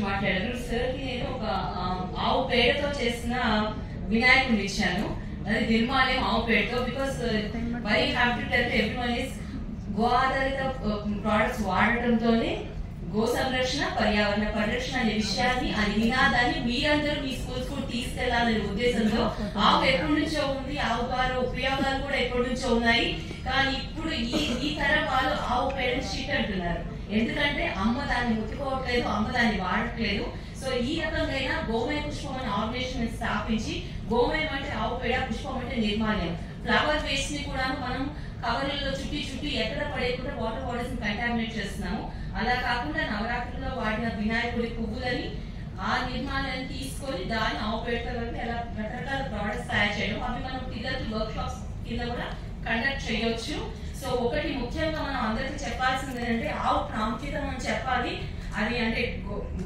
మాట్లాడారు సార్కి నేను ఒక ఆవు పేడతో చేసిన వినాయకుడిని ఇచ్చాను. అది నిర్మాణం ఆవు పేడతో. Because we have to tell everyone is గో ఆధారిత ప్రోడక్ట్స్ వాడటంతోనే గో సంరక్షణ పర్యావరణ పరిరక్షణ అనే విషయాన్ని అది నినాదాన్ని మీరందరూ మీ స్కూల్స్ కూడా తీసుకెళ్లాలనే ఉద్దేశంతో ఆవు ఎప్పటి నుంచో ఉంది, ఆవు ద్వారా ఉపయోగాలు కూడా ఎప్పటి నుంచో ఉన్నాయి. కానీ ఇప్పుడు ఈ తరం వాళ్ళు ఆవు పేడని షీట్ అంటున్నారు. ఎందుకంటే అమ్మ దాన్ని ముట్టుకోవట్లేదు, అమ్మ దాన్ని వాడట్లేదు. సో ఈ రకంగా గోమయ పుష్పం అనే ఆర్గనైజేషన్ స్థాపించి గోమయం అంటే ఆవు పేడ, పుష్పం అంటే నిర్మాల్యం. ఫ్లవర్ వేస్ట్ ని కూడా మనం కవర్లలో చుట్టి ఎక్కడ పడేయకుండా వాటర్ బాడీస్ ని కంటామినేట్ చేస్తున్నాము. అలా కాకుండా నవరాత్రుల్లో వాడిన వినాయకుడి పువ్వులని ఆ నిర్మాణాన్ని తీసుకొని దాన్ని ఆవు పేడతో కలిపి అలా రకరకాల ప్రోడక్ట్స్ తయారు చేయడం, అవి మనం పిల్లలకి వర్క్ షాప్స్ కింద కూడా కండక్ట్ చేయొచ్చు. సో ఒకటి ముఖ్యంగా మనం అందరికీ చెప్పాల్సింది ఏంటంటే ఆవు ప్రాముఖ్యత మనం చెప్పాలి. అది అంటే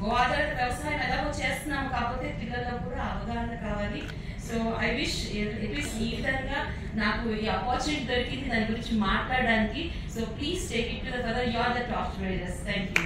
గో ఆధారిత వ్యవసాయం ఎలాగో చేస్తున్నాం, కాకపోతే పిల్లలకు కూడా అవగాహన కావాలి. సో ఐ విష్ ఎట్లీస్ట్ ఈ విధంగా నాకు ఈ ఆపర్చునిటీ దొరికింది దాని గురించి మాట్లాడడానికి. So please take it to the further. You are the top leaders. Thank you.